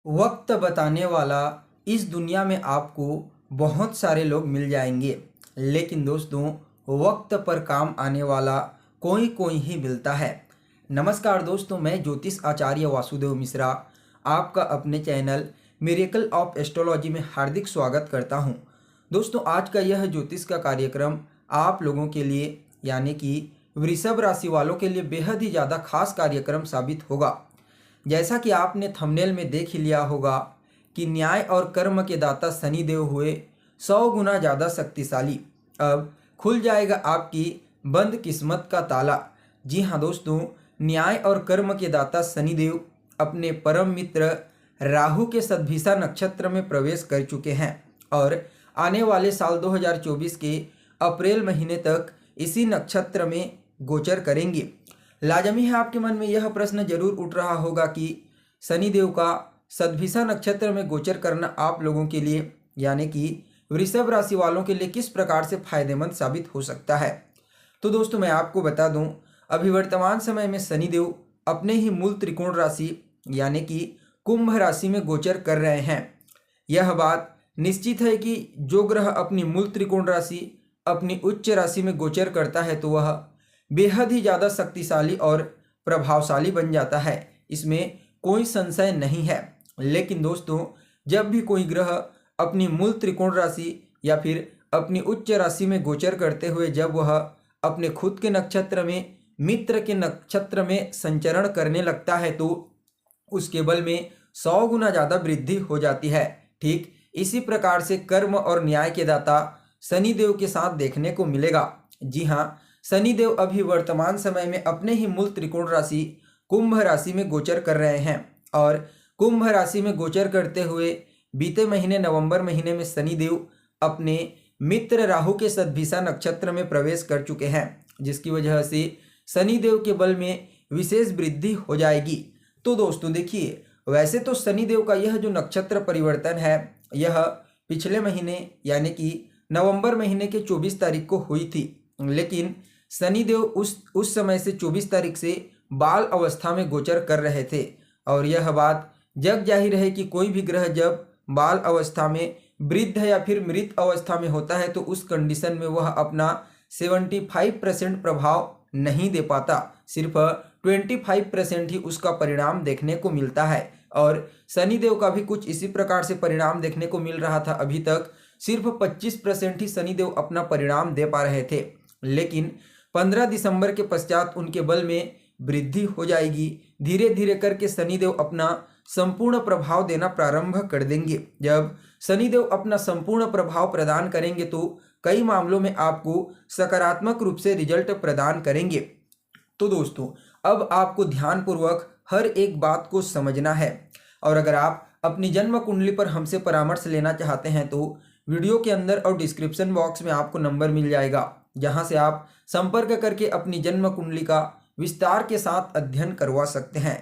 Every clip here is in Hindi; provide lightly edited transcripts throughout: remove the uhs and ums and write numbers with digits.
वक्त बताने वाला इस दुनिया में आपको बहुत सारे लोग मिल जाएंगे, लेकिन दोस्तों वक्त पर काम आने वाला कोई कोई ही मिलता है। नमस्कार दोस्तों, मैं ज्योतिष आचार्य वासुदेव मिश्रा आपका अपने चैनल मिरेकल ऑफ एस्ट्रोलॉजी में हार्दिक स्वागत करता हूं। दोस्तों, आज का यह ज्योतिष का कार्यक्रम आप लोगों के लिए यानी कि वृषभ राशि वालों के लिए बेहद ही ज़्यादा खास कार्यक्रम साबित होगा। जैसा कि आपने थंबनेल में देख ही लिया होगा कि न्याय और कर्म के दाता शनिदेव हुए 100 गुना ज़्यादा शक्तिशाली। अब खुल जाएगा आपकी बंद किस्मत का ताला। जी हाँ दोस्तों, न्याय और कर्म के दाता शनिदेव अपने परम मित्र राहु के सद्भिषा नक्षत्र में प्रवेश कर चुके हैं और आने वाले साल 2024 के अप्रैल महीने तक इसी नक्षत्र में गोचर करेंगे। लाजमी है आपके मन में यह प्रश्न जरूर उठ रहा होगा कि शनिदेव का सद्भिषा नक्षत्र में गोचर करना आप लोगों के लिए यानी कि वृषभ राशि वालों के लिए किस प्रकार से फायदेमंद साबित हो सकता है। तो दोस्तों, मैं आपको बता दूं, अभी वर्तमान समय में शनिदेव अपने ही मूल त्रिकोण राशि यानी कि कुंभ राशि में गोचर कर रहे हैं। यह बात निश्चित है कि जो ग्रह अपनी मूल त्रिकोण राशि अपनी उच्च राशि में गोचर करता है तो वह बेहद ही ज़्यादा शक्तिशाली और प्रभावशाली बन जाता है, इसमें कोई संशय नहीं है। लेकिन दोस्तों, जब भी कोई ग्रह अपनी मूल त्रिकोण राशि या फिर अपनी उच्च राशि में गोचर करते हुए जब वह अपने खुद के नक्षत्र में मित्र के नक्षत्र में संचरण करने लगता है तो उसके बल में 100 गुना ज़्यादा वृद्धि हो जाती है। ठीक इसी प्रकार से कर्म और न्याय के दाता शनिदेव के साथ देखने को मिलेगा। जी हाँ, शनिदेव अभी वर्तमान समय में अपने ही मूल त्रिकोण राशि कुंभ राशि में गोचर कर रहे हैं और कुंभ राशि में गोचर करते हुए बीते महीने नवंबर महीने में शनिदेव अपने मित्र राहु के सद्भिषा नक्षत्र में प्रवेश कर चुके हैं, जिसकी वजह से शनिदेव के बल में विशेष वृद्धि हो जाएगी। तो दोस्तों देखिए, वैसे तो शनिदेव का यह जो नक्षत्र परिवर्तन है यह पिछले महीने यानी कि नवंबर महीने के 24 तारीख को हुई थी, लेकिन शनिदेव उस समय से 24 तारीख से बाल अवस्था में गोचर कर रहे थे और यह बात जग जाहिर है कि कोई भी ग्रह जब बाल अवस्था में वृद्ध या फिर मृत अवस्था में होता है तो उस कंडीशन में वह अपना 75% प्रभाव नहीं दे पाता, सिर्फ 25% ही उसका परिणाम देखने को मिलता है। और शनिदेव का भी कुछ इसी प्रकार से परिणाम देखने को मिल रहा था। अभी तक सिर्फ 25% ही शनिदेव अपना परिणाम दे पा रहे थे, लेकिन 15 दिसंबर के पश्चात उनके बल में वृद्धि हो जाएगी। धीरे धीरे करके शनिदेव अपना संपूर्ण प्रभाव देना प्रारंभ कर देंगे। जब शनिदेव अपना संपूर्ण प्रभाव प्रदान करेंगे तो कई मामलों में आपको सकारात्मक रूप से रिजल्ट प्रदान करेंगे। तो दोस्तों, अब आपको ध्यानपूर्वक हर एक बात को समझना है और अगर आप अपनी जन्म कुंडली पर हमसे परामर्श लेना चाहते हैं तो वीडियो के अंदर और डिस्क्रिप्शन बॉक्स में आपको नंबर मिल जाएगा, जहां से आप संपर्क करके अपनी जन्म कुंडली का विस्तार के साथ अध्ययन करवा सकते हैं।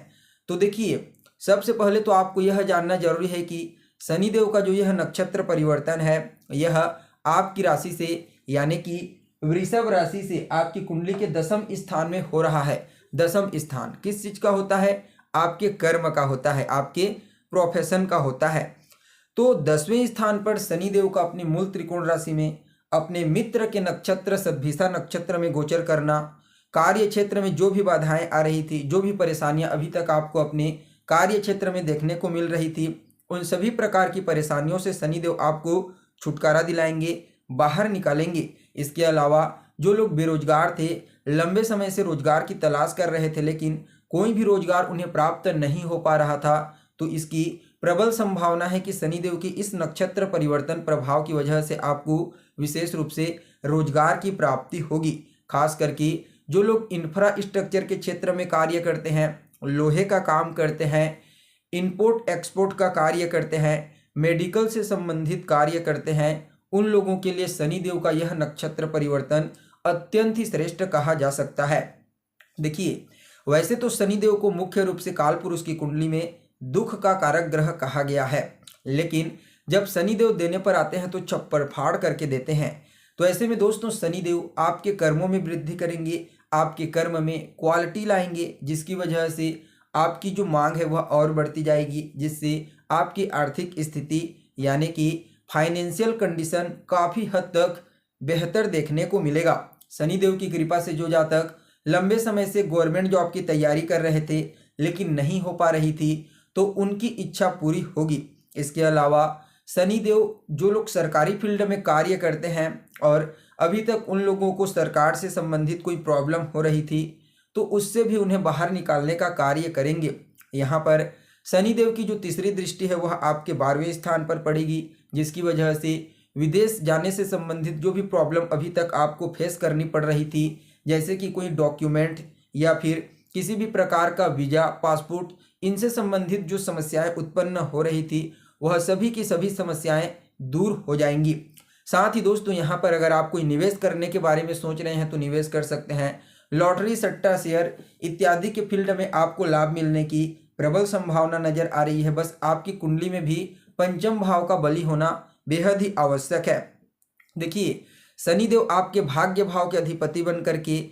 तो देखिए, सबसे पहले तो आपको यह जानना जरूरी है कि शनिदेव का जो यह नक्षत्र परिवर्तन है यह आपकी राशि से यानी कि वृषभ राशि से आपकी कुंडली के 10वें स्थान में हो रहा है। 10वां स्थान किस चीज का होता है? आपके कर्म का होता है, आपके प्रोफेशन का होता है। तो 10वें स्थान पर शनिदेव का अपनी मूल त्रिकोण राशि में अपने मित्र के नक्षत्र सद्भिषा नक्षत्र में गोचर करना, कार्य क्षेत्र में जो भी बाधाएं आ रही थी, जो भी परेशानियां अभी तक आपको अपने कार्य क्षेत्र में देखने को मिल रही थी, उन सभी प्रकार की परेशानियों से शनिदेव आपको छुटकारा दिलाएंगे, बाहर निकालेंगे। इसके अलावा जो लोग बेरोजगार थे, लंबे समय से रोजगार की तलाश कर रहे थे लेकिन कोई भी रोजगार उन्हें प्राप्त नहीं हो पा रहा था, तो इसकी प्रबल संभावना है कि शनिदेव की इस नक्षत्र परिवर्तन प्रभाव की वजह से आपको विशेष रूप से रोजगार की प्राप्ति होगी। खास करके जो लोग इंफ्रास्ट्रक्चर के क्षेत्र में कार्य करते हैं, लोहे का काम करते हैं, इंपोर्ट एक्सपोर्ट का कार्य करते हैं, मेडिकल से संबंधित कार्य करते हैं, उन लोगों के लिए शनिदेव का यह नक्षत्र परिवर्तन अत्यंत ही श्रेष्ठ कहा जा सकता है। देखिए, वैसे तो शनिदेव को मुख्य रूप से कालपुरुष की कुंडली में दुख का कारक ग्रह कहा गया है, लेकिन जब शनिदेव देने पर आते हैं तो छप्पर फाड़ करके देते हैं। तो ऐसे में दोस्तों, शनिदेव आपके कर्मों में वृद्धि करेंगे, आपके कर्म में क्वालिटी लाएंगे, जिसकी वजह से आपकी जो मांग है वह और बढ़ती जाएगी, जिससे आपकी आर्थिक स्थिति यानी कि फाइनेंशियल कंडीशन काफ़ी हद तक बेहतर देखने को मिलेगा। शनिदेव की कृपा से जो जातक लंबे समय से गवर्नमेंट जॉब की तैयारी कर रहे थे लेकिन नहीं हो पा रही थी, तो उनकी इच्छा पूरी होगी। इसके अलावा शनिदेव जो लोग सरकारी फील्ड में कार्य करते हैं और अभी तक उन लोगों को सरकार से संबंधित कोई प्रॉब्लम हो रही थी, तो उससे भी उन्हें बाहर निकालने का कार्य करेंगे। यहाँ पर शनिदेव की जो तीसरी दृष्टि है वह आपके 12वें स्थान पर पड़ेगी, जिसकी वजह से विदेश जाने से संबंधित जो भी प्रॉब्लम अभी तक आपको फेस करनी पड़ रही थी, जैसे कि कोई डॉक्यूमेंट या फिर किसी भी प्रकार का वीज़ा, पासपोर्ट, इनसे संबंधित जो समस्याएं उत्पन्न हो रही थी, वह सभी की सभी समस्याएं दूर हो जाएंगी। साथ ही दोस्तों यहाँ पर अगर आप कोई निवेश करने के बारे में सोच रहे हैं तो निवेश कर सकते हैं। लॉटरी, सट्टा, शेयर इत्यादि के फील्ड में आपको लाभ मिलने की प्रबल संभावना नजर आ रही है। बस आपकी कुंडली में भी पंचम भाव का बली होना बेहद ही आवश्यक है। देखिए, शनिदेव आपके भाग्य भाव के अधिपति बन करके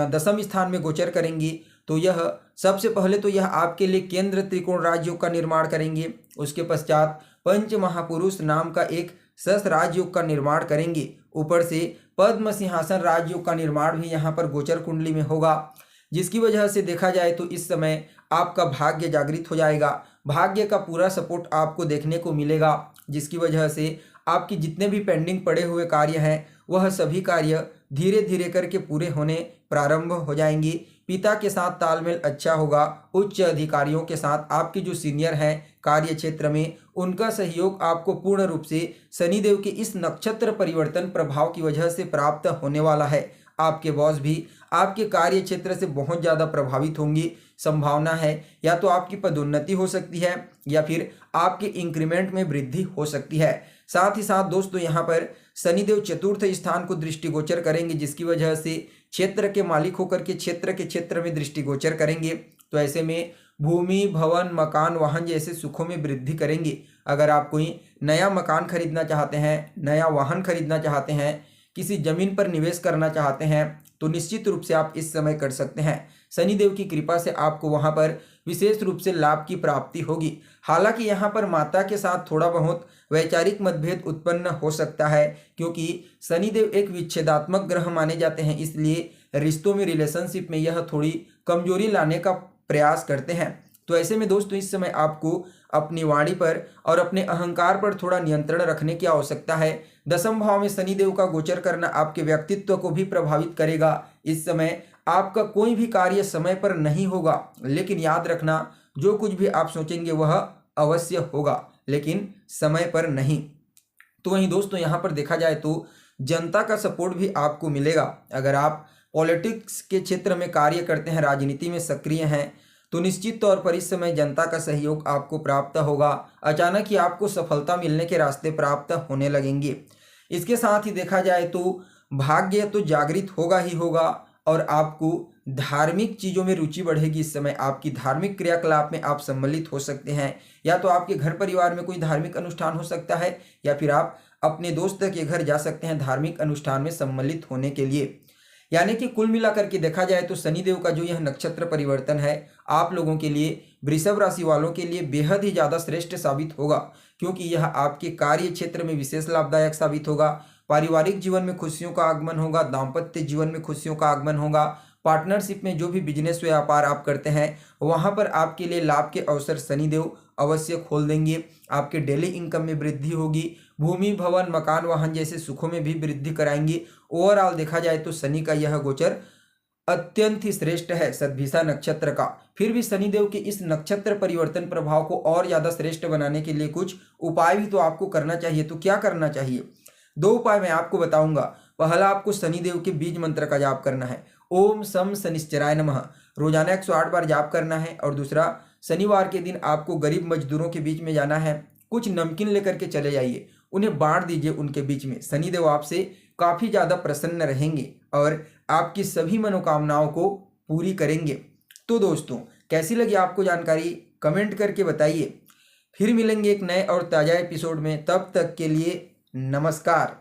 दशम स्थान में गोचर करेंगी, तो यह सबसे पहले तो यह आपके लिए केंद्र त्रिकोण राजयोग का निर्माण करेंगे। उसके पश्चात पंच महापुरुष नाम का एक सस राजयोग का निर्माण करेंगे। ऊपर से पद्म सिंहासन राजयोग का निर्माण भी यहाँ पर गोचर कुंडली में होगा, जिसकी वजह से देखा जाए तो इस समय आपका भाग्य जागृत हो जाएगा। भाग्य का पूरा सपोर्ट आपको देखने को मिलेगा, जिसकी वजह से आपकी जितने भी पेंडिंग पड़े हुए कार्य हैं वह सभी कार्य धीरे धीरे करके पूरे होने प्रारंभ हो जाएंगी। पिता के साथ तालमेल अच्छा होगा। उच्च अधिकारियों के साथ आपके जो सीनियर हैं कार्य क्षेत्र में, उनका सहयोग आपको पूर्ण रूप से शनिदेव के इस नक्षत्र परिवर्तन प्रभाव की वजह से प्राप्त होने वाला है। आपके बॉस भी आपके कार्य क्षेत्र से बहुत ज़्यादा प्रभावित होंगी। संभावना है या तो आपकी पदोन्नति हो सकती है या फिर आपके इंक्रीमेंट में वृद्धि हो सकती है। साथ ही साथ दोस्तों यहाँ पर शनिदेव चतुर्थ स्थान को दृष्टिगोचर करेंगे, जिसकी वजह से क्षेत्र के मालिक होकर के क्षेत्र में दृष्टिगोचर करेंगे। तो ऐसे में भूमि, भवन, मकान, वाहन जैसे सुखों में वृद्धि करेंगे। अगर आप कोई नया मकान खरीदना चाहते हैं, नया वाहन खरीदना चाहते हैं, किसी जमीन पर निवेश करना चाहते हैं, तो निश्चित रूप से आप इस समय कर सकते हैं। शनिदेव की कृपा से आपको वहां पर विशेष रूप से लाभ की प्राप्ति होगी। हालांकि यहाँ पर माता के साथ थोड़ा बहुत वैचारिक मतभेद उत्पन्न हो सकता है, क्योंकि शनिदेव एक विच्छेदात्मक ग्रह माने जाते हैं, इसलिए रिश्तों में, रिलेशनशिप में यह थोड़ी कमजोरी लाने का प्रयास करते हैं। तो ऐसे में दोस्तों इस समय आपको अपनी वाणी पर और अपने अहंकार पर थोड़ा नियंत्रण रखने की आवश्यकता है। दशम भाव में शनिदेव का गोचर करना आपके व्यक्तित्व को भी प्रभावित करेगा। इस समय आपका कोई भी कार्य समय पर नहीं होगा, लेकिन याद रखना जो कुछ भी आप सोचेंगे वह अवश्य होगा, लेकिन समय पर नहीं। तो वहीं दोस्तों यहाँ पर देखा जाए तो जनता का सपोर्ट भी आपको मिलेगा। अगर आप पॉलिटिक्स के क्षेत्र में कार्य करते हैं, राजनीति में सक्रिय हैं, तो निश्चित तौर पर इस समय जनता का सहयोग आपको प्राप्त होगा। अचानक ही आपको सफलता मिलने के रास्ते प्राप्त होने लगेंगे। इसके साथ ही देखा जाए तो भाग्य तो जागृत होगा ही होगा और आपको धार्मिक चीज़ों में रुचि बढ़ेगी। इस समय आपकी धार्मिक क्रियाकलाप में आप सम्मिलित हो सकते हैं। या तो आपके घर परिवार में कोई धार्मिक अनुष्ठान हो सकता है या फिर आप अपने दोस्त के घर जा सकते हैं धार्मिक अनुष्ठान में सम्मिलित होने के लिए। यानी कि कुल मिलाकर के देखा जाए तो शनिदेव का जो यह नक्षत्र परिवर्तन है आप लोगों के लिए, वृषभ राशि वालों के लिए बेहद ही ज़्यादा श्रेष्ठ साबित होगा, क्योंकि यह आपके कार्य क्षेत्र में विशेष लाभदायक साबित होगा। पारिवारिक जीवन में खुशियों का आगमन होगा, दाम्पत्य जीवन में खुशियों का आगमन होगा। पार्टनरशिप में जो भी बिजनेस व्यापार आप करते हैं वहाँ पर आपके लिए लाभ के अवसर शनिदेव अवश्य खोल देंगे। आपके डेली इनकम में वृद्धि होगी। भूमि, भवन, मकान, वाहन जैसे सुखों में भी वृद्धि कराएंगे। ओवरऑल देखा जाए तो शनि का यह गोचर अत्यंत ही श्रेष्ठ है सद्भिषा नक्षत्र का। फिर भी शनिदेव के इस नक्षत्र परिवर्तन प्रभाव को और ज़्यादा श्रेष्ठ बनाने के लिए कुछ उपाय भी तो आपको करना चाहिए। तो क्या करना चाहिए? 2 उपाय मैं आपको बताऊंगा। पहला, आपको शनिदेव के बीज मंत्र का जाप करना है, ओम सम शनिश्चराय नमः, रोजाना 108 बार जाप करना है। और दूसरा, शनिवार के दिन आपको गरीब मजदूरों के बीच में जाना है, कुछ नमकीन लेकर के चले जाइए, उन्हें बांट दीजिए उनके बीच में। शनिदेव आपसे काफ़ी ज़्यादा प्रसन्न रहेंगे और आपकी सभी मनोकामनाओं को पूरी करेंगे। तो दोस्तों, कैसी लगी आपको जानकारी कमेंट करके बताइए। फिर मिलेंगे एक नए और ताज़ा एपिसोड में, तब तक के लिए नमस्कार।